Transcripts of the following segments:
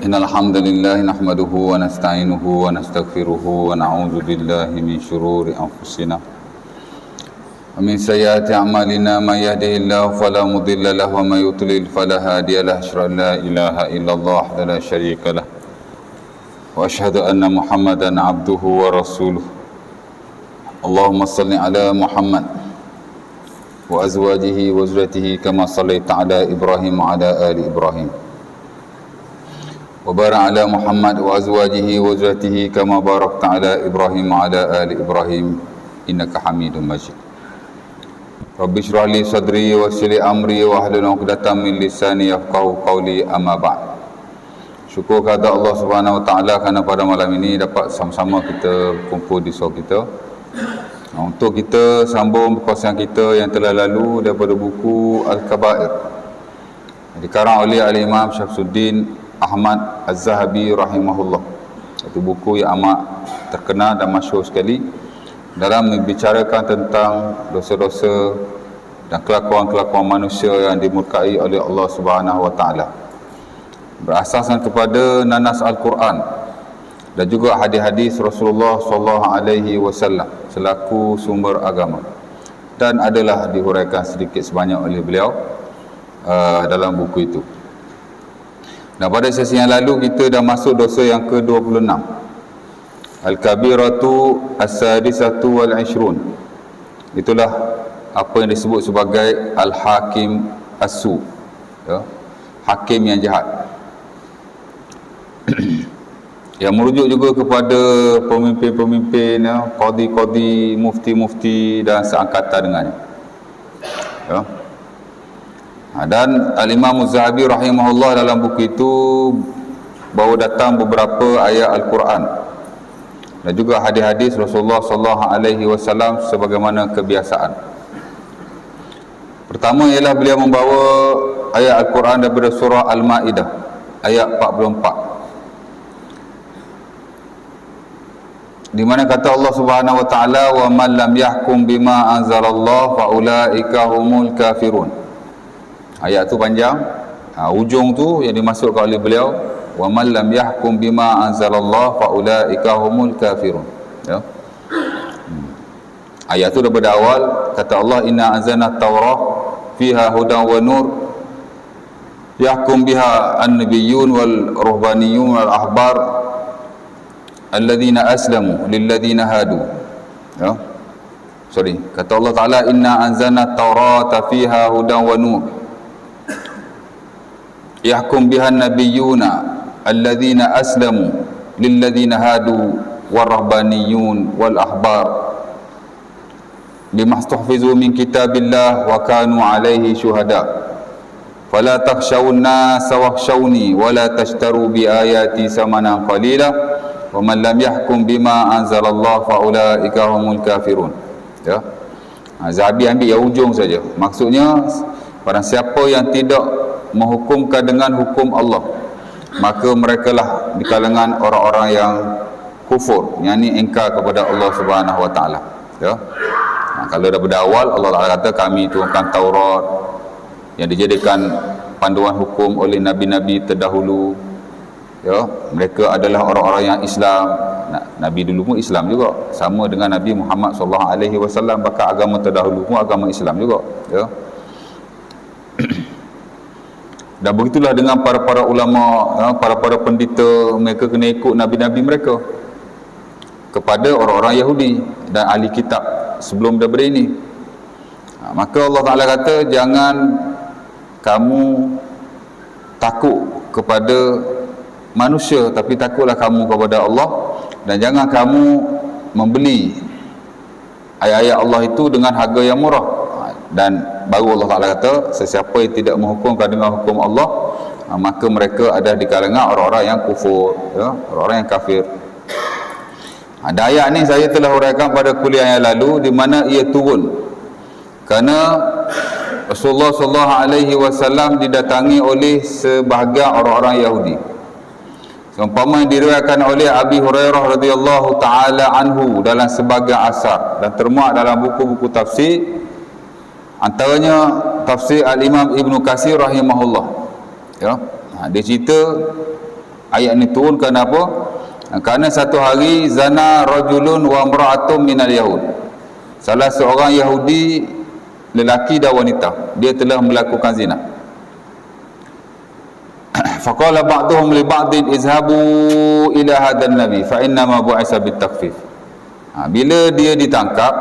إن الحمد لله نحمده ونستعينه ونستغفره ونعوذ بالله من شرور أنفسنا ومن سيئات أعمالنا من يهده الله فلا مضل له ومن يضلل فلا هادي له أشهد أن لا إله إلا الله وحده لا شريك له وأشهد أن محمدا عبده ورسوله اللهم صل على محمد وأزواجه وذريته كما صليت على إبراهيم وعلى آل إبراهيم وبارك على محمد وأزواجه وذريته كما باركت على إبراهيم وعلى آل إبراهيم إنك حميد مجيد رب اشرح لي صدري ويسر لي أمري واحلل عقدة من لساني يفقهوا قولي أما بعد. Syukur kepada Allah Subhanahu Wa Taala kerana pada malam ini dapat sama-sama kita kumpul di show kita untuk kita sambung perkongsian kita yang telah lalu daripada buku Al-Kabair dikarang oleh Al-Imam Syamsuddin Ahmad Az-Zahabi rahimahullah. Itu buku yang amat terkenal dan masyhur sekali dalam membicarakan tentang dosa-dosa dan kelakuan-kelakuan manusia yang dimurkai oleh Allah Subhanahu Wa Taala. Berasaskan kepada nanas Al-Quran dan juga hadis-hadis Rasulullah sallallahu alaihi wasallam selaku sumber agama, dan adalah dihuraikan sedikit sebanyak oleh beliau dalam buku itu. Dan pada sesi yang lalu kita dah masuk dosa yang ke-26, Al-Kabiratu As-Sadisatu Wal-Ishrun. Itulah apa yang disebut sebagai Al-Hakim As-Su, ya? Hakim yang jahat. Yang merujuk juga kepada pemimpin-pemimpin, ya, qadi-qadi, mufti-mufti dan seangkatan dengannya, ya. Dan Al-Imam Az-Zahabi rahimahullah dalam buku itu bawa datang beberapa ayat Al-Quran dan juga hadis-hadis Rasulullah sallallahu alaihi wasallam sebagaimana kebiasaan. Pertama ialah beliau membawa ayat Al-Quran daripada surah Al-Maidah ayat 44, di mana kata Allah Subhanahu Wa Taala, wa man lam yahkum bima anzalallah fa ulaika humul kafirun. Ayat tu panjang, ujung tu yang dimasukkan oleh beliau, wa man lam yahkum bima anzalallah fa ulaika humul kafirun, ya. Ayat tu daripada awal kata Allah, inna anzalna at-taurah fiha hudan wa nur yahkum biha an-nabiyyun wal ruhbaniyun wal ahbar alladzina aslamu lilladzina hadu, ya. Kata Allah Taala, inna anzalna at-taurata fiha hudan wa nur yahkum biha an-nabiyyuna alladzina aslamu lilladzina hadu warahbaniyun wal ahbar bima istahfizu min kitabillah wa kanu alaihi syuhada fala takhshawun nasa wakhshawni wala tashtaru bi ayati samanan qalila wa man lam yahkum bima anzalallah fa ulaika humul kafirun, ya. Zahabi ambil yang ujung saja. Maksudnya barang siapa yang tidak menghukumkan dengan hukum Allah, maka merekalah di kalangan orang-orang yang kufur, yakni ingkar kepada Allah Subhanahu Wa Taala, ya. Kalau daripada awal Allah Taala kata kami turunkan Taurat yang dijadikan panduan hukum oleh nabi-nabi terdahulu, ya, mereka adalah orang-orang yang Islam. Nabi dulu pun Islam juga, sama dengan Nabi Muhammad sallallahu alaihi wasallam, bahkan agama terdahulu pun agama Islam juga, ya. Dan begitulah dengan para ulama, ya, para pendeta, mereka kena ikut nabi-nabi mereka kepada orang-orang Yahudi dan ahli kitab sebelum daripada ini. Maka Allah Ta'ala kata, jangan kamu takut kepada manusia, tapi takutlah kamu kepada Allah, dan jangan kamu membeli ayat-ayat Allah itu dengan harga yang murah. Dan baru Allah Ta'ala kata, sesiapa yang tidak menghukumkan dengan hukum Allah, maka mereka ada di kalangan orang-orang yang kufur, ya, orang-orang yang kafir. Dan ayat ni saya telah huraikan pada kuliah yang lalu, di mana ia turun kerana Rasulullah sallallahu alaihi wasallam didatangi oleh sebahagian orang-orang Yahudi, seumpama yang diriwayatkan oleh Abi Hurairah radhiyallahu taala anhu dalam sebagian asar dan termuat dalam buku-buku tafsir, antaranya tafsir Al-Imam Ibnu Katsir rahimahullah, ya. Dia cerita Ayat ni turun kerana apa? Kerana satu hari zana rajulun wa imra'atun minal yahud. Salah seorang Yahudi, lelaki dan wanita, dia telah melakukan zina. Faqala ba'duhum li ba'din izhabu ila hadan nabi fa inna ma bu'isa bit takfif. Bila dia ditangkap,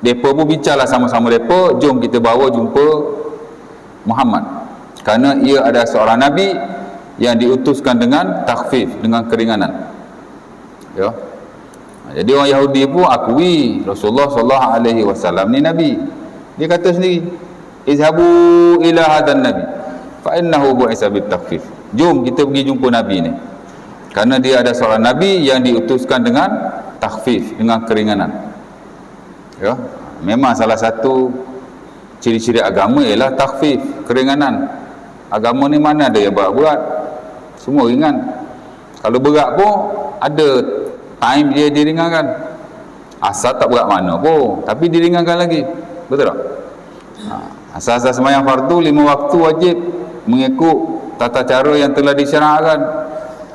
depa pun bincanglah sama-sama depa, jom kita bawa jumpa Muhammad, kerana ia adalah seorang nabi yang diutuskan dengan takhfif, dengan keringanan. Ya. Jadi orang Yahudi pun akui Rasulullah sallallahu alaihi wasallam ni nabi. Dia kata sendiri, izhabu ila hadan nabi fa innahu bu'isa bit takhfif. Jom kita pergi jumpa nabi ni, kerana dia ada seorang nabi yang diutuskan dengan takhfif, dengan keringanan. Ya. Memang salah satu ciri-ciri agama ialah takhfif, keringanan. Agama ni mana ada yang berat-berat, semua ringan. Kalau berat pun ada time dia diringankan. Asal tak berat mana pun, tapi diringankan lagi. Betul tak? Asal-asal sembahyang fardu 5 waktu wajib mengikut tata cara yang telah disyarakkan,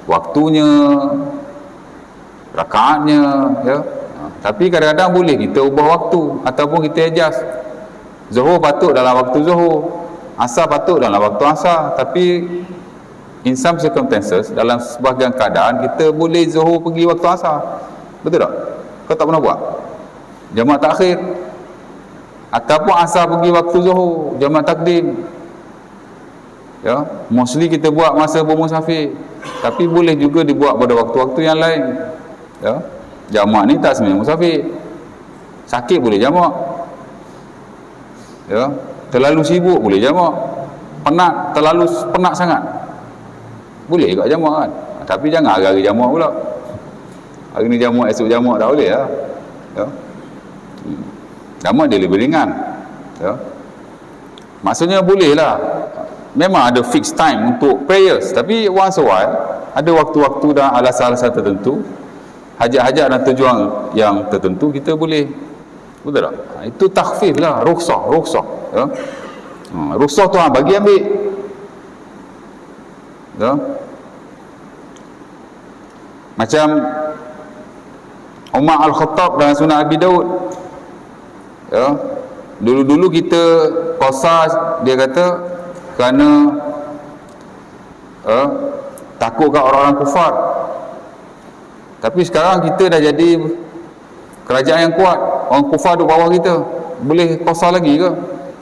waktunya, rakaatnya, ya. Tapi kadang-kadang boleh kita ubah waktu ataupun kita adjust. Zuhur patut dalam waktu zuhur, asar patut dalam waktu asar, tapi in some circumstances, dalam sebahagian keadaan kita boleh zuhur pergi waktu asar. Betul tak? Kau tak pernah buat jamak takhir, ataupun asar pergi waktu zuhur, jamak takdim. Ya, mostly kita buat masa bermusafir, tapi boleh juga dibuat pada waktu-waktu yang lain. Ya, jamak ni tak semestinya musafir. Sakit boleh jamak. Ya, terlalu sibuk boleh jamak. Penat, terlalu penat sangat boleh juga jamak kan. Tapi jangan hari-hari jamak pula. Hari ni jamak, esok jamak, tak boleh lah. Ya. Jamak dia lebih ringan. Ya. Maksudnya boleh lah. Memang ada fixed time untuk prayers, tapi once a while ada waktu-waktu dan alasan-alasan tertentu, hajat-hajat dan tujuan yang tertentu kita boleh. Betul tak? Itu takhfif lah, rukhsah. Ya. Rukhsah Tuhan bagi ambil. Ya. Macam Umar Al-Khattab dalam Sunan Abi Daud. Ya. Dulu-dulu kita puasa, dia kata kerana takut kat orang-orang kufar. Tapi sekarang kita dah jadi kerajaan yang kuat, orang kufar duduk bawah kita, boleh puasa lagi ke?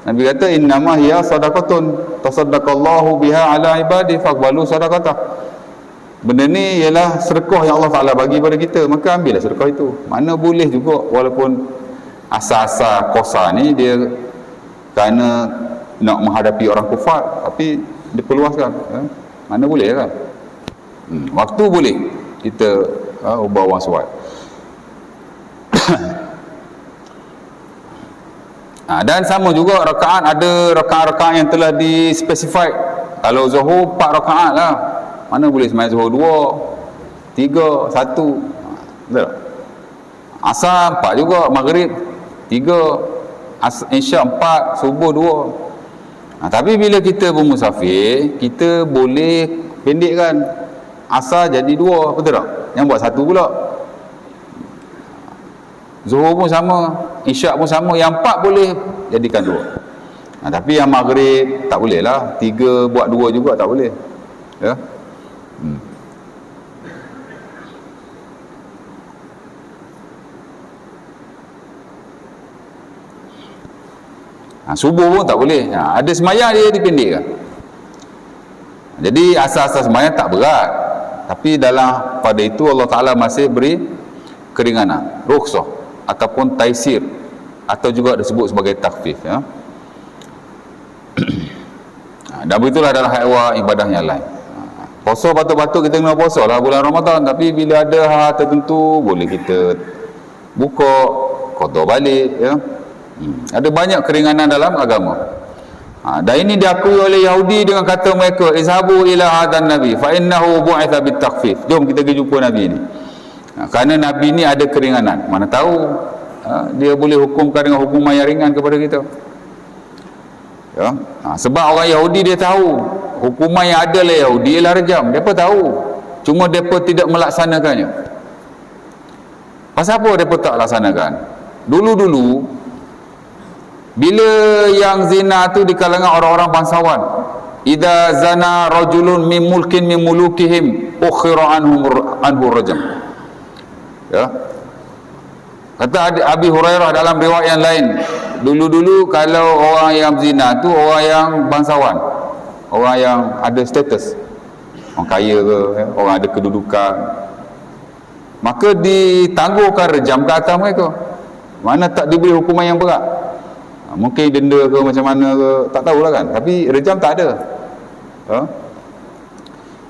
Nabi kata innama hiya sadaqatun tasaddaqallahu biha ala ibadi faqbalu sadaqatah. Benda ni ialah sedekah yang Allah Ta'ala bagi pada kita, maka ambillah sedekah itu. Mana boleh juga, walaupun asal-asal kosa ni dia kerana nak menghadapi orang kufar, tapi diperluaskan. Ya? Mana boleh kan? Waktu boleh kita ubah orang suat. Dan sama juga rakaat, ada rakaat-rakaat yang telah dispecified. Kalau zuhur 4 rakaat lah, mana boleh sembahyang zuhur 2, 3, 1. Betul? Asar 4 juga, maghrib 3, isyak 4, subuh 2. Tapi bila kita bermusafir, kita boleh pendekkan. Asar jadi 2, betul tak? Yang buat 1 pula. Zuhur pun sama, isyak pun sama, yang 4 boleh jadikan 2. Tapi yang maghrib tak boleh lah, 3 buat 2 juga tak boleh. Ya. Subuh pun tak boleh. Ada semayang dia dipendekkan. Jadi asas-asas semayang tak berat, tapi dalam pada itu Allah Ta'ala masih beri keringanan, rukhsah ataupun taisir, atau juga disebut sebagai takhfif. Ya. Dan begitulah dalam hal ibadah yang lain. Puasa patut-patut kita kena puasa lah bulan Ramadan, tapi bila ada hal tertentu boleh kita buka, qada balik. Ya. Ada banyak keringanan dalam agama. Dan ini diakui oleh Yahudi dengan kata mereka, izhabu ila hadan nabi fa innahu bu'itha bit takhfif. Jom kita pergi jumpa nabi ni. Kerana nabi ni ada keringanan. Mana tahu dia boleh hukumkan dengan hukuman yang ringan kepada kita. Ya. Sebab orang Yahudi dia tahu hukuman yang ada lah Yahudi ialah rejam. Mereka tahu, cuma mereka tidak melaksanakannya. Pasal apa mereka tak laksanakan? Dulu-dulu bila yang zina tu di kalangan orang-orang bangsawan, idza zana rajulun min mulkin min mulukihim ukhira anhu rajam. Ya. Kata Abi Hurairah dalam riwayat yang lain, dulu-dulu kalau orang yang zina tu orang yang bangsawan, orang yang ada status, orang kaya ke, orang ada kedudukan, maka ditangguhkan rejam ke atas mereka. Mana tak diberi hukuman yang berat. Mungkin denda ke macam mana ke, tak tahulah kan, tapi rejam tak ada.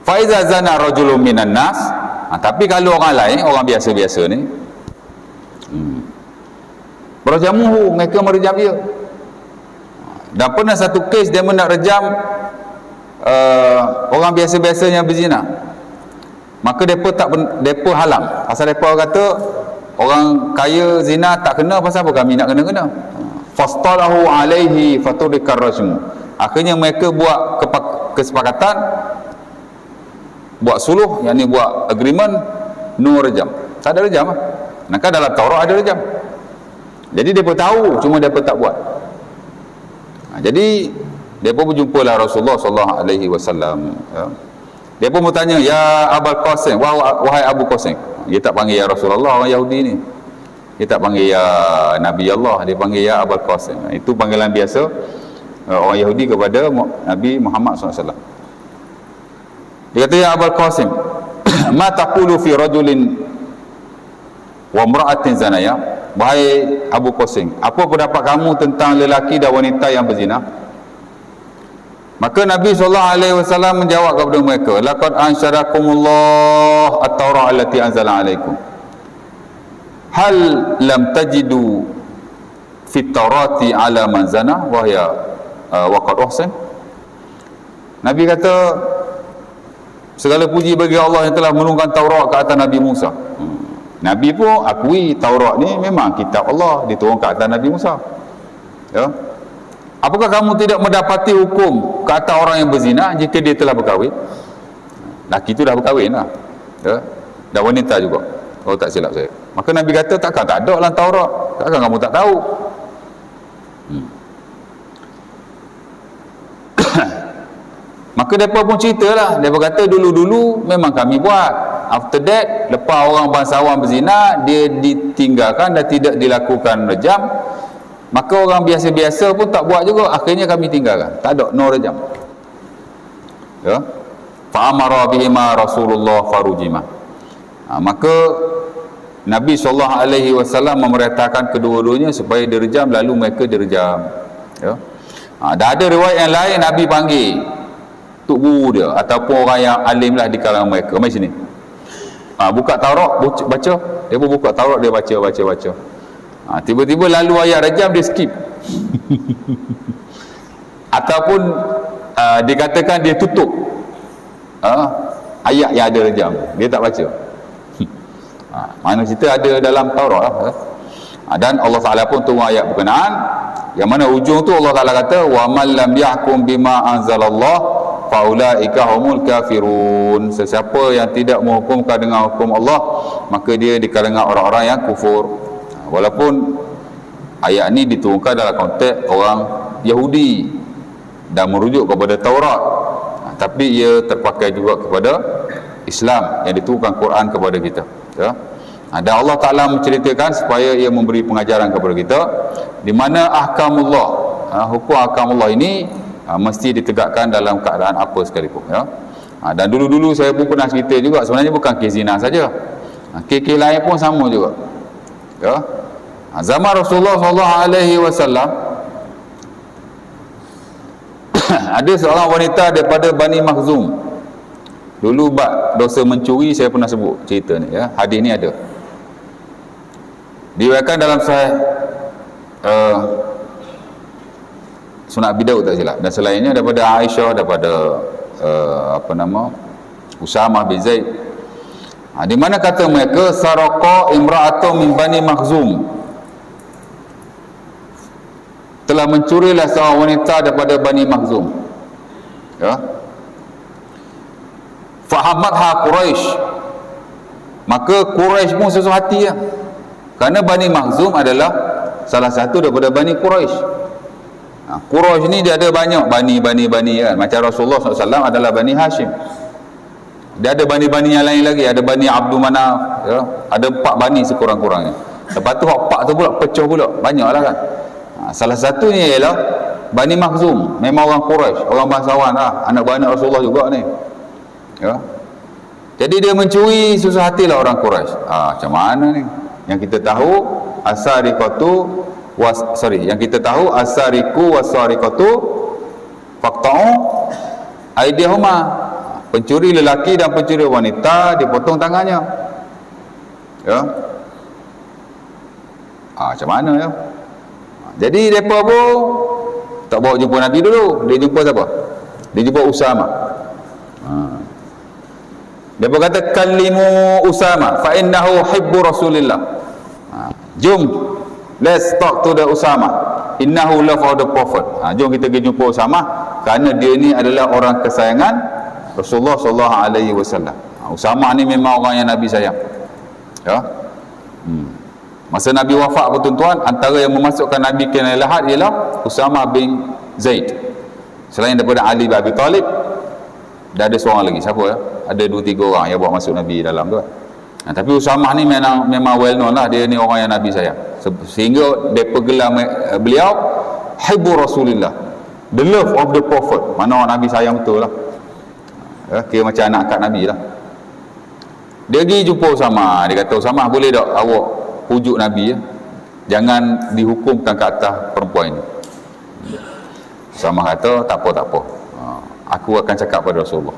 Fa iza zana rajulun minan nas, tapi kalau orang lain, orang biasa-biasa ni, berajamuhu, mereka merejam dia. Dan pernah satu kes dia nak rejam orang biasa-biasa yang berzina, maka mereka halang. Pasal mereka kata orang kaya zina tak kena, pasal apa kami nak kena-kena. Fastalahu alaihi faturikar rajmu. Akhirnya mereka buat kesepakatan, buat suluh, yakni buat agreement, no rejam, tak ada rejam lah. Maka dalam Taurat ada rejam. Jadi mereka tahu, cuma mereka tak buat. Jadi mereka berjumpa lah Rasulullah SAW. Dia pun bertanya, ya Abul Qasim, wahai Abu Qasim. Dia tak panggil ya Rasulullah, orang Yahudi ni. Dia tak panggil ya Nabi Allah, dia panggil ya Abul Qasim. Itu panggilan biasa orang Yahudi kepada Nabi Muhammad SAW. Dia kata, ya Abul Qasim, ma taqulu fi rajulin wa imra'atin zanaya. Wahai Abu Qasim, apa pendapat kamu tentang lelaki dan wanita yang berzina? Maka Nabi SAW menjawab kepada mereka, laqad ansyarakumullah at-Taurah allati anzala alaikum. Hal lam tajidu fit Taurati ala man zana wa hiya waqad uhsan. Nabi kata, segala puji bagi Allah yang telah menurunkan Taurat ke atas Nabi Musa. Nabi pun akui Taurat ni memang kitab Allah, diturunkan ke atas Nabi Musa. Ya. Apakah kamu tidak mendapati hukum ke atas orang yang berzina jika dia telah berkahwin? Laki itu dah berkahwin lah. Ya. Dan wanita juga, kalau tak silap saya. Maka Nabi kata, takkan tak ada dalam Taurat, takkan kamu tak tahu. Maka mereka pun ceritalah. Mereka kata dulu-dulu memang kami buat. After that, lepas orang bangsawan berzina, dia ditinggalkan dan tidak dilakukan rejam. Maka orang biasa-biasa pun tak buat juga. Akhirnya kami tinggalkan, tak ada, no rejam. Ya. Fa'amara bihima Rasulullah farujima. Maka Nabi SAW memerintahkan kedua-duanya supaya direjam, lalu mereka direjam. Ya. Dan ada riwayat yang lain, Nabi panggil tok guru dia ataupun orang yang alim lah di kalangan mereka, mari sini. Buka Taurat, baca. Dia pun buka Taurat, dia baca. Tiba-tiba lalu ayat rejam, dia skip. Ataupun dikatakan dia tutup ayat yang ada rejam, dia tak baca. Mana cerita ada dalam Taurat lah. Dan Allah Ta'ala pun turun ayat berkenaan, yang mana ujung tu Allah Ta'ala kata, wa man lam yahkum bima anzalallah faulaika humul kafirun. Sesiapa yang tidak menghukumkan dengan hukum Allah, maka dia di kalangan orang-orang yang kufur. Walaupun ayat ni diturunkan dalam konteks orang Yahudi dan merujuk kepada Taurat, tapi ia terpakai juga kepada Islam yang diturunkan Quran kepada kita. Ya. Dan Allah Ta'ala menceritakan supaya ia memberi pengajaran kepada kita, di mana ahkamullah, hukum ahkamullah ini mesti ditegakkan dalam keadaan apa sekalipun. Ya. Dan dulu-dulu saya pun pernah cerita juga, sebenarnya bukan kes zina saja, kes lain pun sama juga. Ya. Zaman Rasulullah SAW ada seorang wanita daripada Bani Makhzum. Dulu bab dosa mencuri saya pernah sebut cerita ni, ya. Hadis ni ada diriwayatkan dalam Sahih Sunan Abi Daud tak silap, dan selainnya daripada Aisyah, daripada Usamah bin Zaid, di mana kata mereka, saraqa imra'atun min Bani Makhzum telah mencurilah seorang wanita daripada Bani Makhzum. Ya. Fahamatha Quraisy, maka Quraisy pun susah hati ya. Kerana Bani Makhzum adalah salah satu daripada Bani Quraisy. Quraisy ni dia ada banyak bani kan. Macam Rasulullah SAW adalah Bani Hashim. Dia ada bani-bani yang lain lagi, ada Bani Abdul Manaf, ya. Ada 4 bani sekurang-kurangnya. Lepas tu 4 tu pula pecah pula, banyaklah kan. Salah satunya ialah Bani Makhzum, memang orang Quraisy, orang bangsawan lah, anak beranak Rasulullah juga ni. Ya. Jadi dia mencuri susah hatilah orang Quraisy. Macam mana ni? Yang kita tahu yang kita tahu asariku wasariqatu faqta'u aydihuma. Pencuri lelaki dan pencuri wanita dipotong tangannya. Ya. Macam mana ya? Jadi depa pun tak bawa jumpa Nabi dulu. Dia jumpa siapa? Dia jumpa Usama. Dia berkata kallimu Usama fa innahu hibbu Rasulillah. Jom, let's talk to the Usama, innahu love of the Prophet. Jom kita pergi jumpa Usama, kerana dia ni adalah orang kesayangan Rasulullah sallallahu alaihi wasallam. Usama ni memang orang yang Nabi sayang. Ya. Masa Nabi wafat pun tuan-tuan, antara yang memasukkan Nabi ke lahat ialah Usama bin Zaid. Selain daripada Ali bin Abi Talib, dah ada seorang lagi. Siapa ya? Ada 2-3 orang yang buat masuk Nabi dalam tu. Tapi Usama ni memang well known lah, dia ni orang yang Nabi sayang. Sehingga dia pergelar beliau hibbu Rasulillah, the love of the Prophet. Mana orang Nabi sayang betul lah. Ya, kira macam anak kat Nabi lah. Dia pergi jumpa Usama. Dia kata, Usama boleh tak awak pujuk Nabi ya? Jangan dihukumkan ke atas perempuan ni. Usama kata, tak apa. Aku akan cakap pada Rasulullah.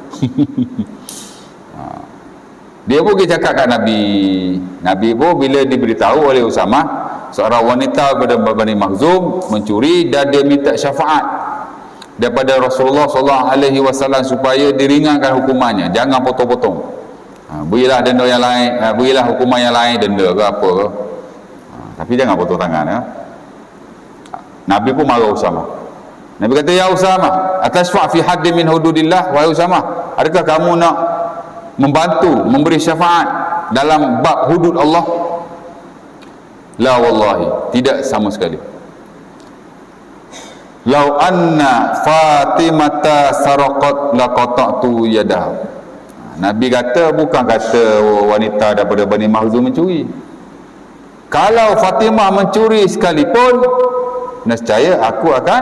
Dia pun pergi cakap kat Nabi. Nabi pun bila diberitahu oleh Usama, seorang wanita pada Bani Makhzum mencuri, dan dia minta syafaat daripada Rasulullah SAW supaya diringankan hukumannya, jangan potong-potong. Berilah denda yang lain, berilah hukuman yang lain, denda ke apa ke, tapi jangan potong tangan ya. Nabi pun marah Usama. Nabi kata, ya Usama, atasfa' fi haddin min hududillah. Wahai Usama, adakah kamu nak membantu memberi syafaat dalam bab hudud Allah? La wallahi, tidak sama sekali. Lau anna Fatimata saraqat laqata'tu yadaha. Nabi kata, bukan kata wanita daripada Bani Makhzum mencuri. Kalau Fatimah mencuri sekalipun, nescaya aku akan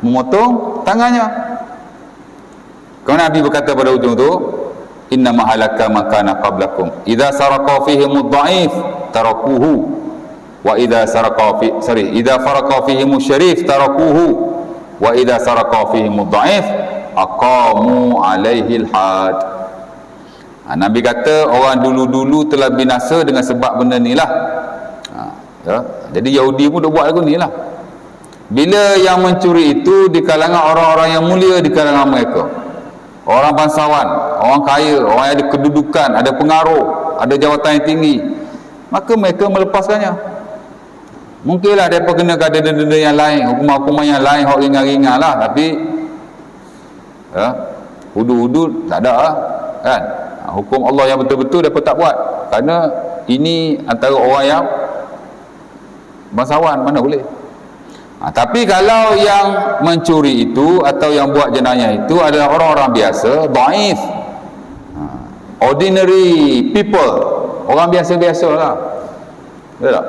memotong tangannya. Kalau Nabi berkata pada ujung tu, inna mahalaka makana qablakum idza saraqa fihim ad-dha'if tarakuhu wa idza faraqa fihim syarif tarakuhu wa idza saraqa fihim ad-dha'if aqamu alaihi al-had. Nabi kata orang dulu-dulu telah binasa dengan sebab benda ni lah. Ya. Jadi Yahudi pun dah buat lagu ni lah. Bila yang mencuri itu di kalangan orang-orang yang mulia di kalangan mereka, orang bangsawan, orang kaya, orang yang ada kedudukan, ada pengaruh, ada jawatan yang tinggi, maka mereka melepaskannya. Mungkinlah mereka kena ada denda-denda yang lain, hukuman-hukuman yang lain, hak ringan-ringan lah, tapi ya, hudud-hudud tak ada lah, kan? Hukum Allah yang betul-betul mereka tak buat, kerana ini antara orang yang bangsawan, mana boleh. Tapi kalau yang mencuri itu atau yang buat jenayah itu adalah orang-orang biasa, dhaif, ordinary people, orang biasa-biasa lah, betul tak?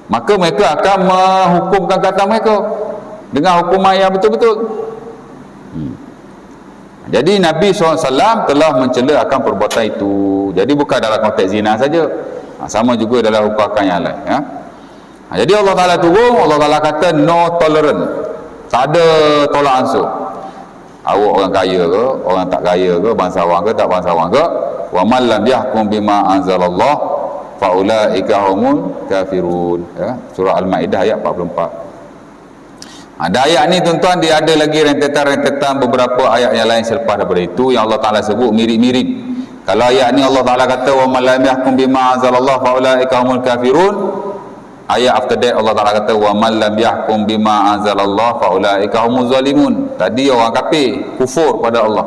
Maka mereka akan menghukumkan kata mereka dengan hukuman yang betul-betul. Jadi Nabi SAW telah mencela akan perbuatan itu. Jadi bukan dalam konteks zina saja, sama juga dalam hukum yang lain ya. Jadi Allah Ta'ala turun, Allah Ta'ala kata no tolerance, tak ada tolak ansur. Awak orang kaya ke, orang tak kaya ke, bangsawan ke, tak bangsawan ke, wa man lam yahkum bima anzalallah fa ulaika humul kafirun ya. Surah Al-Maidah ayat 44. Ada ayat ni tuan-tuan, dia ada lagi rentetan-rentetan beberapa ayat yang lain selepas daripada itu yang Allah Ta'ala sebut mirip-mirip. Kalau ayat ni Allah Ta'ala kata wa man lam yahkum bima anzalallah fa ulaika humul kafirun, ayat after that Allah Ta'ala kata wa man lam yahkum bima anzalallah fa ulaika humuz zalimun. Tadi orang kafir kufur pada Allah.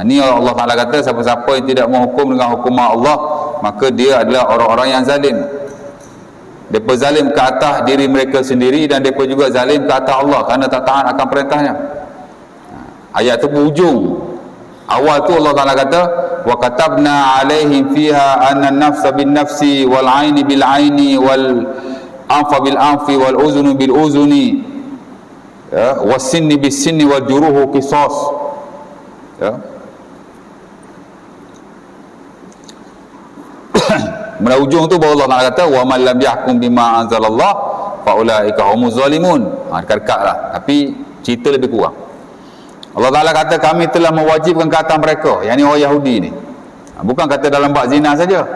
Ni Allah Ta'ala kata siapa-siapa yang tidak menghukum dengan hukuman Allah, maka dia adalah orang-orang yang zalim. Mereka zalim ke atas diri mereka sendiri, dan mereka juga zalim ke atas Allah kerana tak taat akan perintahnya. Ayat tu berhujung, awal tu Allah Ta'ala kata wa katabna alaihim fiha anna nafsa bin nafsi wal aini bil aini wal anfa bil anfi wal uzunu bil uzuni, ya, was sinni bis sinni wal juruhu qisas, ya. Pada ujung tu baru Allah Ta'ala kata wa man lam yahkum bima anzalallah fa ulaika humuz zalimun. Dekat-dekat lah, tapi cerita lebih kurang. Allah Ta'ala kata kami telah mewajibkan ke atas mereka, yang ni orang Yahudi ni, bukan kata dalam bab zina saja,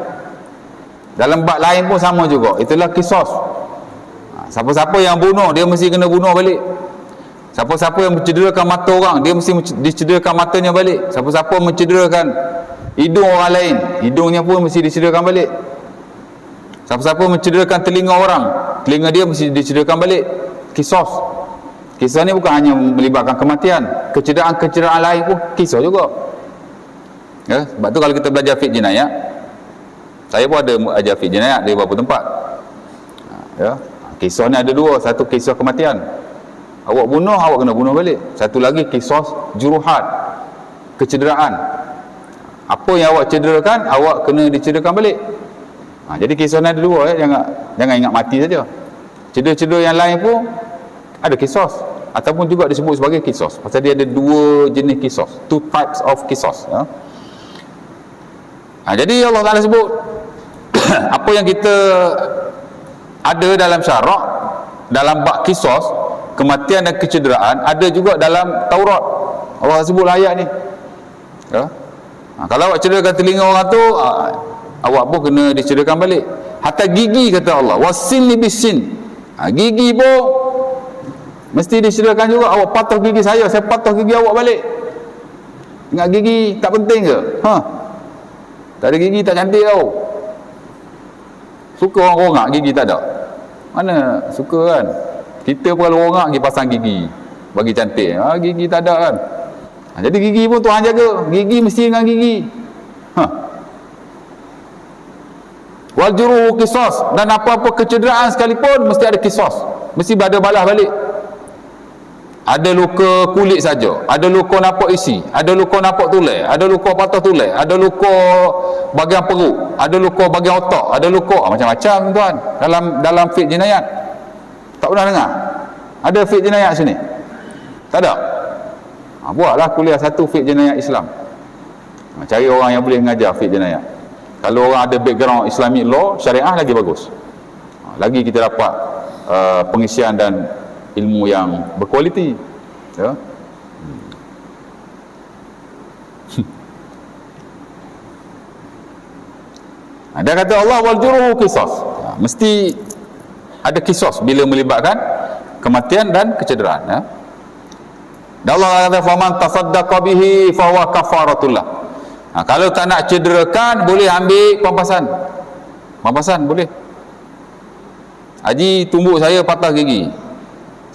dalam bab lain pun sama juga, itulah kisos. Siapa-siapa yang bunuh, dia mesti kena bunuh balik. Siapa-siapa yang mencederakan mata orang, dia mesti dicederakan matanya balik. Siapa-siapa mencederakan hidung orang lain, hidungnya pun mesti dicederakan balik. Siapa-siapa mencederakan telinga orang, telinga dia mesti dicederakan balik. Kisos. Kisah ni bukan hanya melibatkan kematian, kecederaan lain pun kisah juga, ya. Sebab tu kalau kita belajar fiqh jinayat, saya pun ada ajar fiqh jinayat di beberapa tempat, ya. Kisah ni ada dua, satu kisah kematian, awak bunuh, awak kena bunuh balik. Satu lagi kisah juruhat, kecederaan, apa yang awak cederakan, awak kena dicederakan balik. Jadi kisah ni ada dua, ya. Jangan ingat mati saja. Cedera-cedera yang lain pun ada kisos, ataupun juga disebut sebagai kisos, pasal dia ada dua jenis kisos, two types of kisos, ya. Jadi Allah Ta'ala sebut apa yang kita ada dalam syarak, dalam bab kisos, kematian dan kecederaan, ada juga dalam Taurat. Allah sebut ayat ni, ya. Kalau awak cederakan telinga orang tu, awak pun kena dicederakan balik. Hatta gigi, kata Allah, wasin li bisin, gigi pun mesti disediakan juga. Awak patah gigi saya patah gigi awak balik. Ingat gigi tak penting ke? Tak ada gigi tak cantik tau. Suka orang rongak gigi tak ada? Mana suka kan? Kita pun kalau rongak pergi pasang gigi bagi cantik, gigi tak ada kan? Jadi gigi pun Tuhan jaga. Gigi mesti dengan gigi. Wal juruhu qisas, dan apa-apa kecederaan sekalipun mesti ada qisas, mesti ada balas balik. Ada luka kulit saja, ada luka nampak isi, ada luka nampak tulai, ada luka patah tulai, ada luka bahagian perut, ada luka bahagian otak, ada luka macam-macam tuan. Dalam fiqh jinayat tak pernah dengar ada fiqh jinayat sini? Tak ada. Buatlah kuliah satu fiqh jinayat Islam, cari orang yang boleh mengajar fiqh jinayat. Kalau orang ada background Islamic law, syariah, lagi bagus, lagi kita dapat pengisian dan ilmu yang berkualiti, ya. Dia kata Allah wal juruhu qisas, mesti ada qisas bila melibatkan kematian dan kecederaan, ya. Dan Allah kata faman tasaddaqa bihi fa huwa kafaratullah. Kalau tak nak cederakan, boleh ambil pampasan boleh. Haji tumbuk saya patah gigi,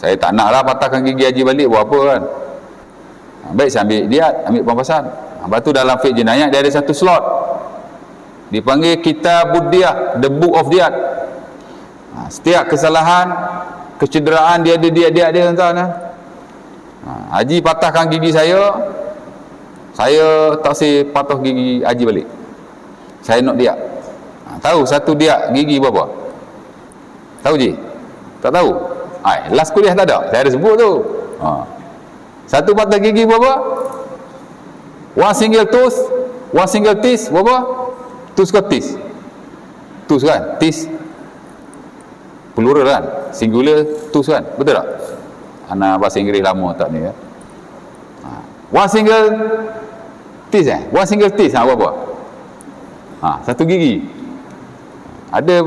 saya tak nak lah patahkan gigi haji balik, buat apa kan? Baik, saya ambil diat, ambil pampasan. Lepas tu dalam fiqh jinayat dia ada satu slot, dipanggil Kitabud Diyah, the book of diat. Setiap kesalahan, kecederaan, dia ada diat-diat dia, tuan. Haji patahkan gigi saya tak say patah gigi haji balik, saya nak diat. Tahu satu diat gigi berapa? Tahu je? Tak tahu? Last kuliah tak ada, saya ada sebut tu. Satu patah gigi berapa? One single teeth berapa? Tooth ke teeth? Tooth kan? Teeth plural kan? Singular tooth kan? Betul tak? Anak bahasa Inggeris lama tak ni, ya? One single teeth, one single teeth berapa? Satu gigi. Ada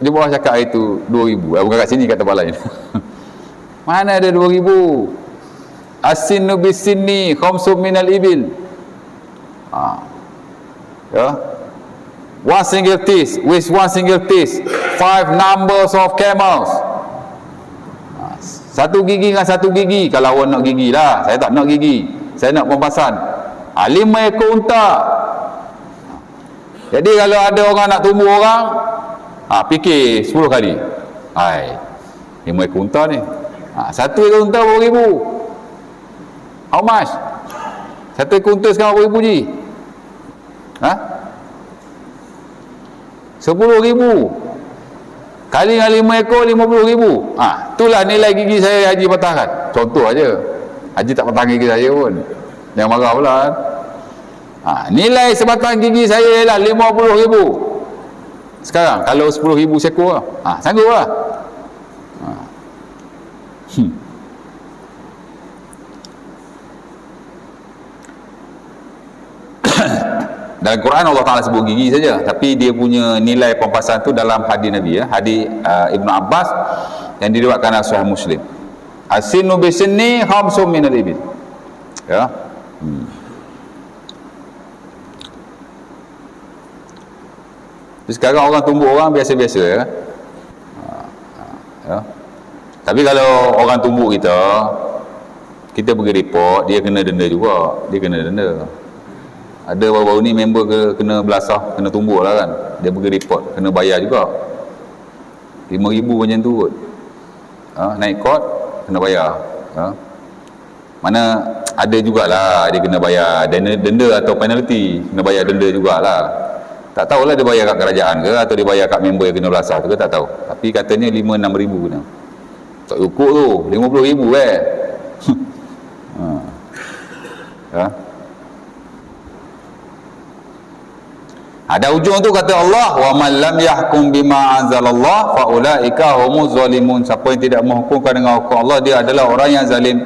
di bawah cakap itu 2,000. Bukan kat sini, kat tempat lain. Mana ada 2,000? As-sinnu bis-sinni khamsun minal ibil. Ya. One single teeth with one single teeth 5 numbers of camels. Satu gigi dengan satu gigi. Kalau awak nak gigi lah, saya tak nak gigi, saya nak pampasan. 5 ekor unta. Jadi kalau ada orang nak tumbuh orang, fikir 10 kali. 5 ekor unta ni. Satu ekor unta berapa ribu? How much? Satu ekor unta sekarang berapa ribu je? 10,000 kali dengan 5 ekor 50,000. Itulah nilai gigi saya Haji patahkan. Contoh aja. Haji tak patah gigi saya pun, jangan marah pula kan. Nilai sebatang gigi saya ialah 50,000. Sekarang kalau 10,000 seekor lah, sanggup lah. Dalam Quran Allah Ta'ala sebut gigi saja, tapi dia punya nilai pampasan tu dalam hadis Nabi, hadis Ibnu Abbas yang diriwayatkan oleh Sahih Muslim. As-sinnu bisinni khamsum minal ibil. Ya. Sekarang orang tumbuk orang biasa-biasa ya. Tapi kalau orang tumbuk kita pergi report, dia kena denda juga. Dia kena denda. Ada baru-baru ni member kena belasah, kena tumbuk lah kan. Dia pergi report, kena bayar juga 5,000 macam tu kot. Naik court, kena bayar. Mana ada jugalah dia kena bayar denda atau penalty. Kena bayar denda jugalah. Tak tahulah dia bayar kat kerajaan ke atau dia bayar kat member yang kena belasah tu ke, tak tahu. Tapi katanya 5-6 ribu kena. Tak cukup tu, 50,000 Ada ujung tu kata Allah, wa man lam yahkum bima anzalallah fa ulaika humuz zalimun. Siapa yang tidak menghukumkan dengan hukum Allah, dia adalah orang yang zalim.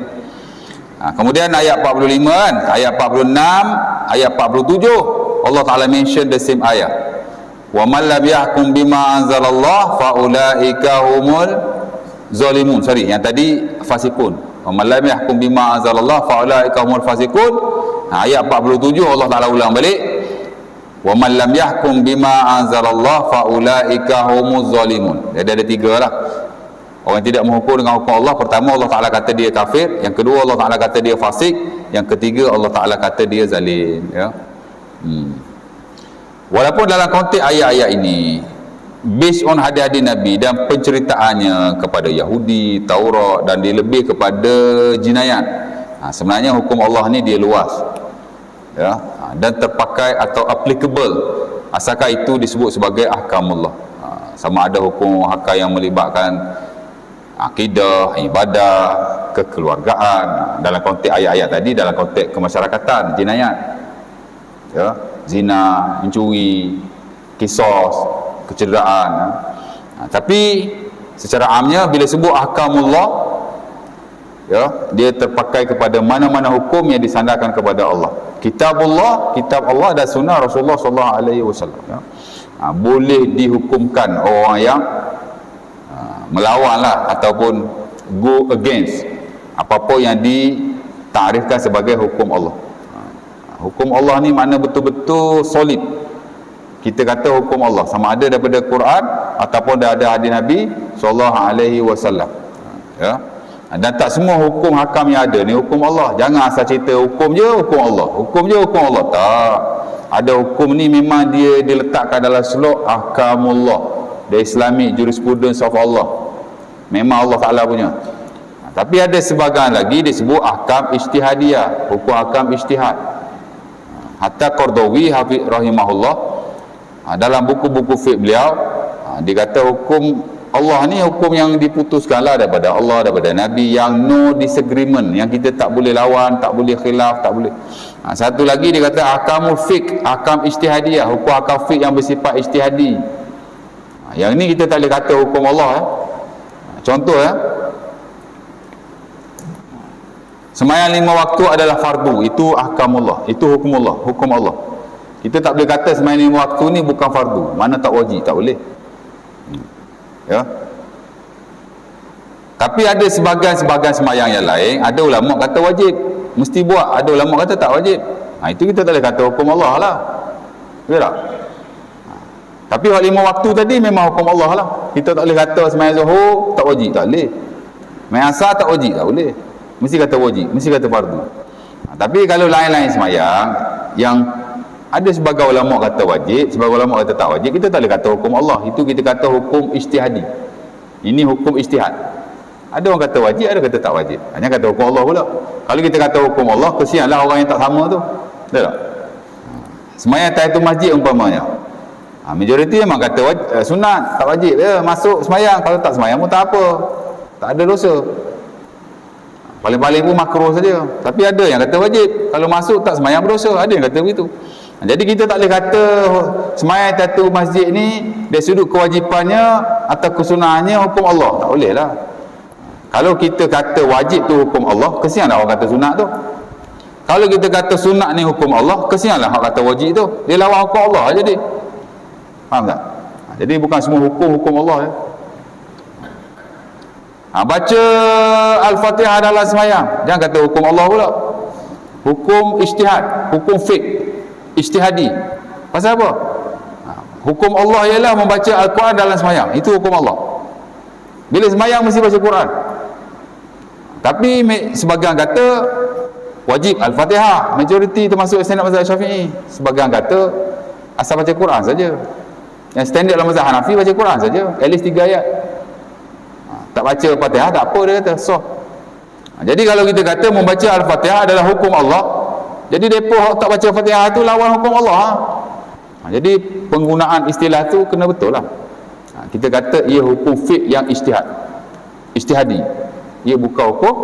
Kemudian ayat 45 kan, ayat 46, ayat 47 Allah Taala mention the same ayat. Wa man lam yahkum bima anzalallah fa ulaika humul zalimun. Sorry, yang tadi fasikun. Wa man lam yahkum bima anzalallah fa ulaika humul fasikun. Ayat 47 Allah Taala ulang balik, wa man lam yahkum bima anzalallah fa ulaika humuz zalimun. Jadi ada 3 lah. Orang tidak menghukum dengan hukum Allah. Pertama, Allah Taala kata dia kafir. Yang kedua, Allah Taala kata dia fasik. Yang ketiga, Allah Taala kata dia zalim, ya. Walaupun dalam konteks ayat-ayat ini based on hadis-hadis Nabi dan penceritaannya kepada Yahudi, Taurat, dan dia lebih kepada jinayat. Sebenarnya hukum Allah ni dia luas, ya, dan terpakai atau applicable asalkan itu disebut sebagai ahkamullah. Sama ada hukum hakam yang melibatkan akidah, ibadah, kekeluargaan, dalam konteks ayat-ayat tadi dalam konteks kemasyarakatan, jinayat, ya, zina, mencuri, kisos, kecederaan. Tapi secara amnya bila sebut ahkamullah, ya, dia terpakai kepada mana-mana hukum yang disandarkan kepada Allah. Kitabullah, kitab Allah, dan sunnah Rasulullah sallallahu alaihi wasallam, ya. Boleh dihukumkan orang yang melawanlah ataupun go against apa-apa yang ditarifkan sebagai hukum Allah. Hukum Allah ni makna betul-betul solid. Kita kata hukum Allah sama ada daripada Quran ataupun ada hadis Nabi sallallahu alaihi wasallam, ya. Dan tak semua hukum hakam yang ada ni hukum Allah. Jangan asal cerita hukum je hukum Allah, hukum je hukum Allah. Tak. Ada hukum ni memang dia diletakkan dalam seluk ahkamullah, the Islamic jurisprudence of Allah. Memang Allah Ta'ala punya. Tapi ada sebahagian lagi disebut ahkam ijtihadiyah, hukum ahkam ijtihad. Hatta Qardawi Hafiz rahimahullah, dalam buku-buku fiqh beliau, dia kata hukum Allah ni hukum yang diputuskanlah daripada Allah, daripada Nabi, yang no disagreement, yang kita tak boleh lawan, tak boleh khilaf, tak boleh. Satu lagi dia kata ahkamul fiqh, ahkam ijtihadiyah, hukum ahkam fiqh yang bersifat ijtihadi. Yang ni kita tak boleh kata hukum Allah, ya. Contoh, ya, sembahyang 5 waktu adalah fardu, itu ahkamullah, itu hukumullah, hukum Allah. Kita tak boleh kata sembahyang 5 waktu ni bukan fardu, mana tak wajib, tak boleh, ya. Tapi ada sebahagian sembahyang yang lain, ada ulama kata wajib, mesti buat, ada ulama kata tak wajib. Itu kita tak boleh kata hukum Allah lah, betul tak? Tapi hak 5 waktu tadi memang hukum Allah lah. Kita tak boleh kata sembahyang Zuhur tak wajib, tak boleh. Sembahyang Asar tak wajib, tak boleh. Mesti kata wajib, mesti kata fardu. Tapi kalau lain-lain sembahyang yang ada sebagai ulama kata wajib, sebagai ulama kata tak wajib, kita tak boleh kata hukum Allah. Itu kita kata hukum ijtihadi. Ini hukum ijtihad. Ada orang kata wajib, ada kata tak wajib. Hanya kata hukum Allah pula. Kalau kita kata hukum Allah, kesianlah orang yang tak sama tu. Betul tak? Sembahyang tahiyatul masjid umpamanya. Majoriti memang kata sunat, tak wajib ya, masuk sembahyang. Kalau tak sembahyang pun tak apa, tak ada dosa. Paling-paling pun makruh saja. Tapi ada yang kata wajib, kalau masuk tak sembahyang berdosa. Ada yang kata begitu. Jadi kita tak boleh kata sembahyang tahiyatul masjid ni dari sudut kewajipannya atau kesunahannya hukum Allah, tak boleh lah. Kalau kita kata wajib tu hukum Allah, kesianlah orang kata sunat tu. Kalau kita kata sunat ni hukum Allah, kesianlah orang kata wajib tu. Dia lawan hukum Allah jadi. Faham tak? Jadi bukan semua hukum Allah ya. Baca Al-Fatihah dalam sembahyang, jangan kata hukum Allah pula. Hukum ijtihad, hukum fiqh ijtihadi. Pasal apa? Hukum Allah ialah membaca Al-Quran dalam sembahyang. Itu hukum Allah. Bila sembahyang mesti baca Quran. Tapi sebagian kata wajib Al-Fatihah. Majoriti termasuk standard mazhab Syafi'i. Sebagian kata asal baca Quran saja. Yang standard dalam mazhab Hanafi baca Quran saja, at least 3 ayat. Tak baca Al-Fatihah tak apa, dia kata sah. Jadi kalau kita kata membaca Al-Fatihah adalah hukum Allah, jadi depa tak baca Al-Fatihah tu lawan hukum Allah. Jadi penggunaan istilah tu kena betul lah. Kita kata ia hukum fiqh yang ijtihad, ijtihadi. Ia bukan hukum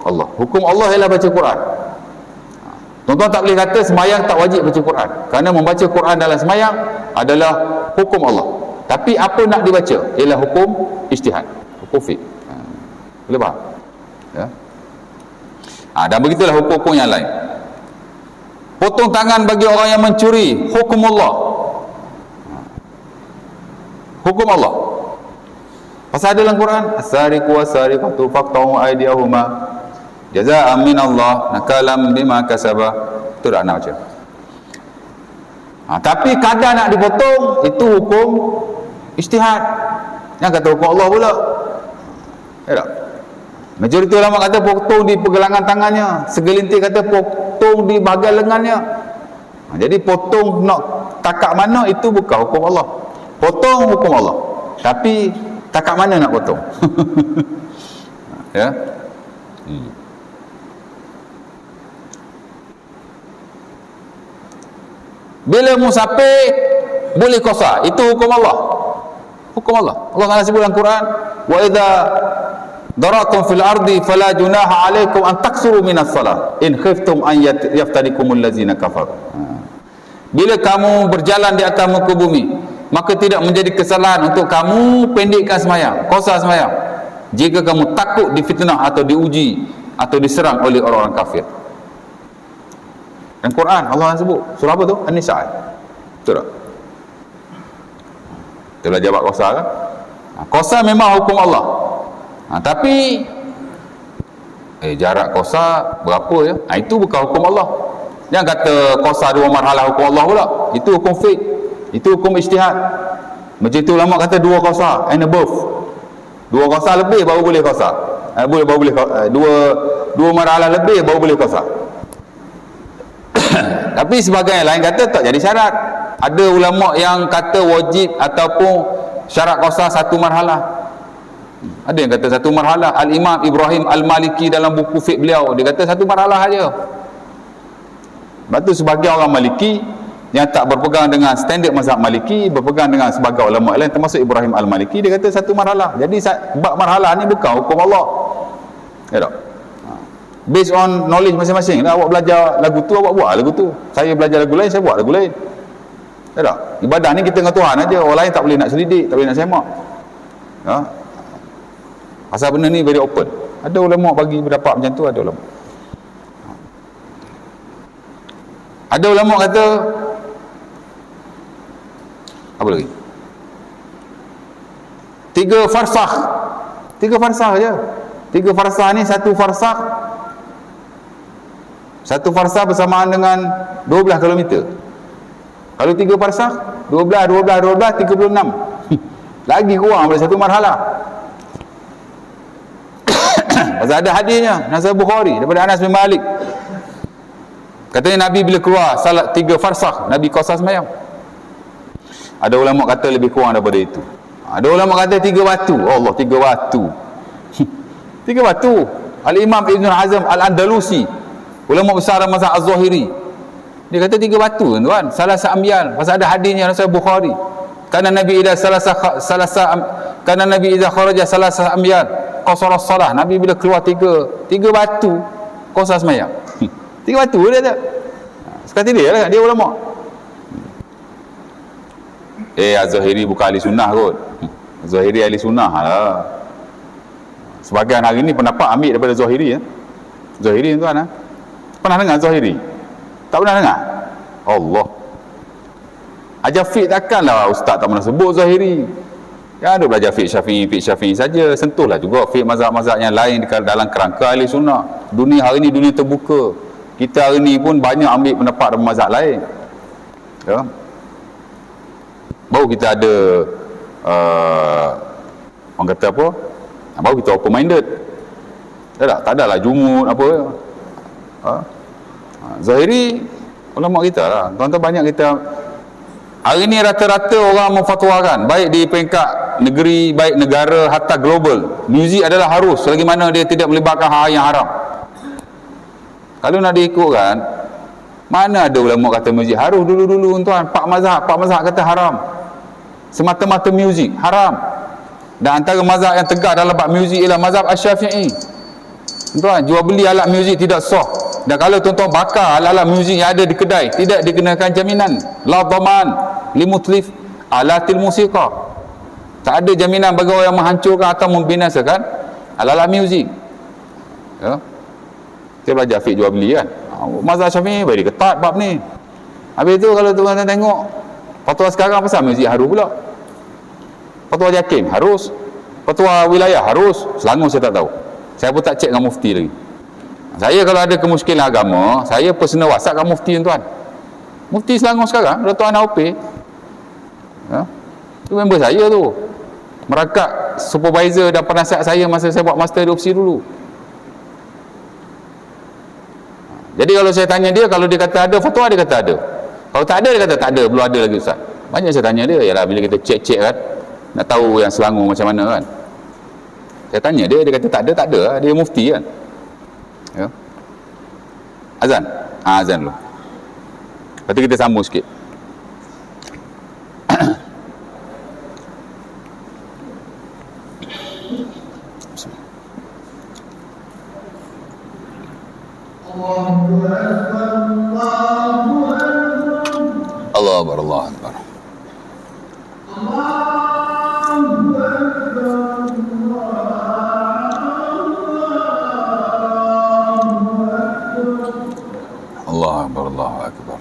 Allah. Hukum Allah ialah baca Quran. Tuan-tuan tak boleh kata sembahyang tak wajib baca Quran, kerana membaca Quran dalam sembahyang adalah hukum Allah. Tapi apa nak dibaca ialah hukum ijtihad, hukum fiqh. Boleh faham? Ya. Dan begitulah hukum-hukum yang lain. Potong tangan bagi orang yang mencuri, hukum Allah. Hukum Allah. Pasal ada dalam Quran, as-sariqu was-sariqatu faqta'u aydiyahuma jazaa'an min Allah nakalam bima kasaba. Itu dah nak baca. Tapi kadang nak dipotong, itu hukum ijtihad. Yang kata hukum Allah pula. Ya tak? Majoriti ulama kata potong di pergelangan tangannya, segelintir kata potong di bahagian lengannya. Jadi potong nak takat mana itu bukan hukum Allah. Potong hukum Allah. Tapi takat mana nak potong? Ya. Bila musafir boleh qasar, itu hukum Allah. Hukum Allah. Allah Taala sebut dalam Quran, wa idza daratum fil ardi fala junaha alaikum an taksuru minas salat in khiftum an yaftarikumul ladzina kafaru. Bila kamu berjalan di atas muka bumi, maka tidak menjadi kesalahan untuk kamu pendekkan sembahyang, qasar sembahyang, jika kamu takut difitnah atau diuji atau diserang oleh orang-orang kafir. Dan Quran Allah sebut surah apa tu? An-Nisa. Betul tak? Kita belajar bab qasar kan? Qasar memang hukum Allah. Tapi jarak qasar berapa ya? Itu bukan hukum Allah. Jangan kata qasar 2 marhalah hukum Allah pula. Itu hukum fiqh. Itu hukum ijtihad. Macam itu ulama kata 2 qasar and above. 2 qasar lebih baru boleh qasar. Baru boleh 2 marhalah lebih baru boleh qasar. Tapi sebagian lain kata tak jadi syarat. Ada ulama yang kata wajib ataupun syarat qasar 1 marhalah. Ada yang kata 1 marhalah. Al-Imam Ibrahim Al-Maliki dalam buku fiqh beliau, dia kata 1 marhalah saja. Sebab tu sebagian orang Maliki yang tak berpegang dengan standard mazhab Maliki, berpegang dengan sebagai ulama lain termasuk Ibrahim Al-Maliki, dia kata 1 marhalah. Jadi bab marhalah ni bukan hukum Allah. Ya tak? Based on knowledge masing-masing. Awak belajar lagu tu, awak buat lagu tu. Saya belajar lagu lain, saya buat lagu lain. Ya tak? Ibadah ni kita dengan Tuhan aja. Orang lain tak boleh nak selidik, tak boleh nak semak. Ya? Pasal benda ni very open. Ada ulama bagi pendapat macam tu, ada ulama. Ada ulama kata apa lagi? 3 farsakh. 3 farsakh je. 3 farsakh ni, 1 farsakh, 1 farsakh bersamaan dengan 12 km. Kalau 3 farsakh 12, 36. Lagi kurang daripada satu marhalah. Pasal ada hadisnya Nasai Bukhari daripada Anas bin Malik, katanya Nabi bila keluar salat 3 farsakh, Nabi qasar sembahyang. Ada ulama kata lebih kurang daripada itu. Ada ulama kata 3 batu. Allah, 3 batu. 3 batu. Al-Imam Ibn Hazm Al-Andalusi, ulama besar mazhab Az-Zahiri, dia kata 3 batu tuan, salah sa'amyal. Pasal ada hadisnya Nasai Bukhari, karena Nabi idza karena Nabi idza kharaja salasa amyal qasara salah. Nabi bila keluar 3 batu qasar sembahyang. 3 batu dia tak. Sekali dia lah, dia ulama. Az-Zahiri bukan ahli sunnah kot. Zahiri ahli sunnah lah. Sebagian hari ni pendapat ambil daripada Zahiri ya. Zahiri tuan ha? Pernah dengar Zahiri? Tak pernah dengar? Allah. Ajar fiqh takkanlah ustaz tak pernah sebut Zahiri. Ya, ada belajar fiqh Syafi'i saja, sentuhlah juga fiqh mazhab-mazhab yang lain dalam kerangka ahli sunnah. Dunia hari ni dunia terbuka. Kita hari ni pun banyak ambil pendapat dari mazhab lain. Ya. Baru kita ada orang kata apa? Baru kita open minded. Tak adalah jumud apa. Zahiri ulama kita lah. Tuan-tuan, banyak kita hari ni rata-rata orang memfatwakan, baik di peringkat negeri, baik negara, hatta global, muzik adalah harus selagi mana dia tidak melibatkan hal yang haram. Kalau nak diikutkan, mana ada ulama kata muzik harus dulu-dulu tuan. Pak mazhab kata haram. Semata-mata muzik haram. Dan antara mazhab yang tegak dalam bab muzik ialah mazhab Asy-Syafi'i. Tuan, jual beli alat muzik tidak sah. Dan kalau tuan-tuan bakar alat-alat muzik yang ada di kedai, tidak dikenakan jaminan la dhaman limutlif alatil musiqa. Tak ada jaminan bagi orang yang menghancurkan atau membinasakan alat-alat muzik. Ya. Kita belajar fiqh jual beli kan. Mazhab Syafi'i bagi ketat bab ni. Habis tu kalau tuan-tuan tengok fatwa sekarang pasal muzik harus pula. Fatwa Jakim harus, fatwa wilayah harus. Selangor saya tak tahu. Saya pun tak cek dengan mufti lagi. Saya kalau ada kemuskilan agama, saya personal WhatsApp dengan mufti tuan. Mufti Selangor sekarang, Dato' Ana Opeh. Ya. Itu member saya tu. Merakat supervisor dan penasihat saya masa saya buat master di opsi dulu. Jadi kalau saya tanya dia, kalau dia kata ada fatwa, dia kata ada. Kalau tak ada, dia kata tak ada, belum ada lagi ustaz. Banyak saya tanya dia, yalah bila kita cek-cek kan, nak tahu yang Selangor macam mana kan. Saya tanya dia, dia kata tak ada, dia mufti kan. Ya. Azan? Azan dulu. Lepas tu kita sambung sikit. Allahu Akbar, Allahu Akbar. Allahu Akbar, Allahu Akbar.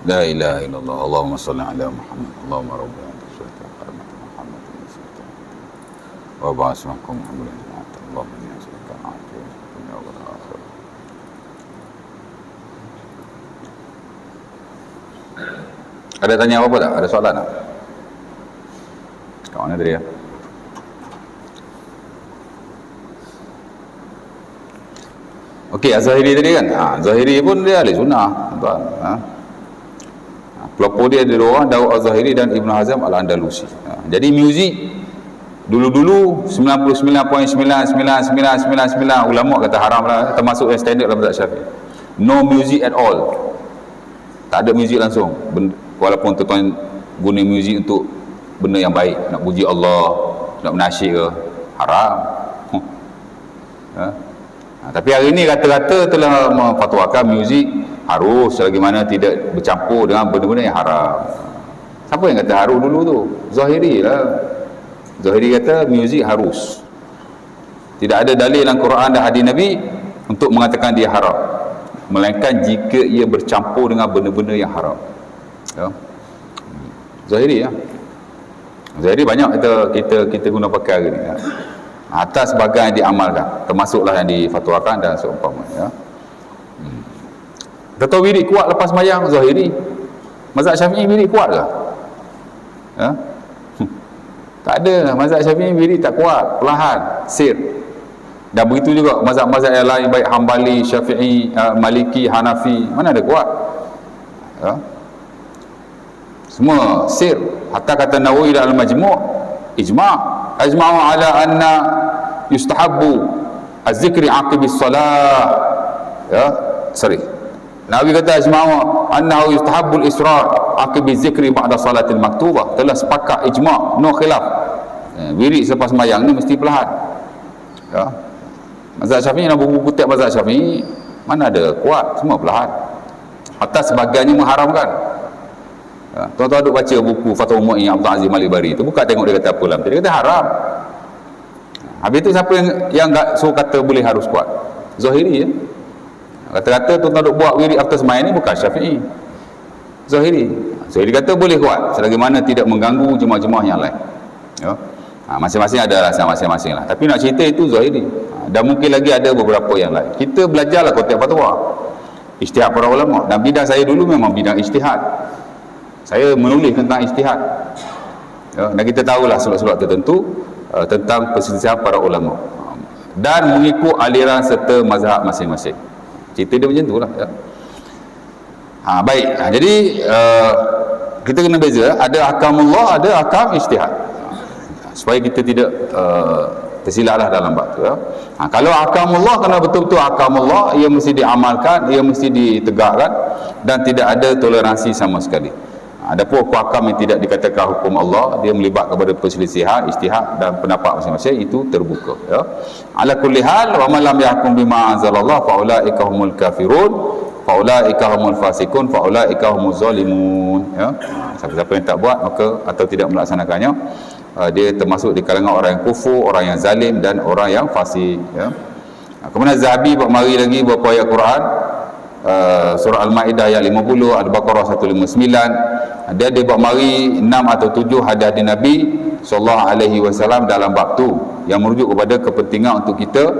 La ilaha illallah. Allahumma salli ala Muhammad. Allahumma rabbi anta salatu Muhammad wa ba'asmakum Muhammadan. Allahumma inna nas'aluka al-'afiyah fid dunya wal akhirah. Ada tanya apa tak? Ada soalan tak? Kat mana tadi ya? Okey, Az-Zahiri tadi kan? Zahiri pun dia ahli sunnah, tuan. Pelopor dia ada dua orang, Daud Az-Zahiri dan Ibn Hazm Al-Andalusi. Jadi muzik dulu-dulu 99.99999 ulama kata haram lah, termasuk yang standard dalam mazhab Syafi'i. No music at all. Tak ada muzik langsung. Walaupun tuan guna muzik untuk benda yang baik, nak puji Allah, nak menasyid ke, haram. Tapi hari ini rata-rata telah memfatwakan muzik harus selagi mana tidak bercampur dengan benda-benda yang haram. Siapa yang kata harus dulu tu? Zahiri lah. Zahiri kata muzik harus. Tidak ada dalil dalam Quran dan hadis Nabi untuk mengatakan dia haram, melainkan jika ia bercampur dengan benda-benda yang haram. Ya. Zahiri ya. Zahiri banyak kita guna pakai hari ni ya. Atas sebagian yang diamalkan, termasuklah yang difatwakan dan seumpamanya ya. Kita tahu wirid kuat lepas sembahyang, Zahiri. Mazhab Syafi'i wirid kuat ke? Ya? Tak ada. Mazhab Syafi'i wirid tak kuat, perlahan, sir. Dan begitu juga mazhab-mazhab yang lain, baik Hambali, Syafi'i, Maliki, Hanafi, mana ada kuat? Ya? Semua sir. Hatta kata Nawawi dalam Majmu' ajma'u ala anna yustahabbu az-zikri aqibis salah. Ya, sorry. Nawawi kata ajma'u annahu yustahabbu al-israr aqibiz zikri ba'da salatil maktubah. Telah sepakat ijma', no khilaf. Wirid selepas sembahyang ni mesti perlahan. Ya. Mazhab Syafi'i dan buku kutip mazhab Syafi'i mana ada kuat, semua perlahan. Hatta sebahagiannya mengharamkan. Tuan-tuan duk baca buku Fatwa Mu'i Abdul Aziz Malibari tu, bukan tengok dia kata apa dalam tu, dia kata haram. Habis tu siapa yang tak suruh kata boleh harus kuat? Zahiri ya. Kata-kata tuan-tuan duk buat wirid after sembahyang ni bukan Syafi'i, Zahiri. Zahiri kata boleh kuat selagi mana tidak mengganggu jemaah-jemaah yang lain ya. Masing-masing ada alasan masing-masing lah, tapi nak cerita itu Zahiri. Dan mungkin lagi ada beberapa yang lain. Kita belajarlah kutip fatwa, ijtihad para ulama. Dan bidang saya dulu memang bidang ijtihad. Saya menulis tentang ijtihad ya, dan kita tahulah surat-surat tertentu tentang perselisihan para ulama dan mengikut aliran serta mazhab masing-masing. Cerita dia macam itulah ya. Baik. Jadi kita kena beza, ada ahkamullah, ada ahkam ijtihad, supaya kita tidak tersilaplah dalam bab tu ya. Kalau ahkamullah, kena betul-betul ahkamullah, ia mesti diamalkan, ia mesti ditegakkan dan tidak ada toleransi sama sekali. Adapun hukum yang tidak dikatakan hukum Allah, dia melibat kepada perselisihan, ijtihad dan pendapat masing-masing, itu terbuka ya. Ala kulli hal, wa man lam yahkum bima anzalallah fa ulaika humul kafirun fa ulaika humul fasiqun fa ulaika humuz zalimun ya. Siapa-siapa yang tak buat maka atau tidak melaksanakannya, dia termasuk di kalangan orang yang kufur, orang yang zalim dan orang yang fasik ya. Kemudian Zahabi buat mari lagi beberapa ayat Quran, surah Al-Maidah ayat 50, Al-Baqarah 159. Dia buat mari 6 atau 7 hadis Nabi sallallahu alaihi wasallam dalam bab tu yang merujuk kepada kepentingan untuk kita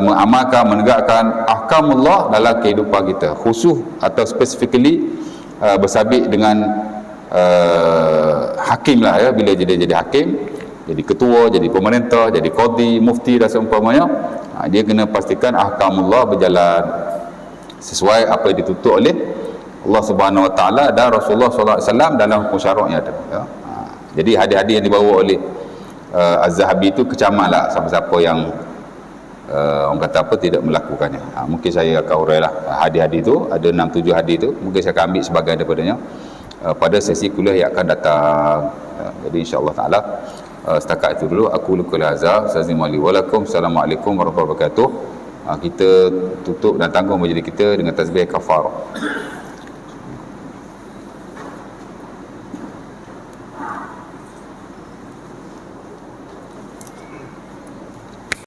mengamalkan, menegakkan ahkamullah dalam kehidupan kita, khusus atau specifically bersabit dengan hakim lah ya. Bila jadi hakim, jadi ketua, jadi pemerintah, jadi qadi, mufti dan seumpamanya, dia kena pastikan ahkamullah berjalan sesuai apa yang dituntut oleh Allah Subhanahu Wa Taala dan Rasulullah Sallallahu Alaihi Wasallam dalam hukum syarak yang ada ya. Jadi hadis-hadis yang dibawa oleh Az-Zahabi itu kecamanlah siapa-siapa yang orang kata apa tidak melakukannya. Mungkin saya akan urailah hadis-hadis itu, ada 6-7 hadis itu, mungkin saya akan ambil sebahagian daripadanya pada sesi kuliah yang akan datang ya. Jadi insya-Allah taala setakat itu dulu. Aku lukul azza sazimali walakum. Assalamualaikum warahmatullahi wabarakatuh. Kita tutup dan tanggung majlis kita dengan tasbih kafarah.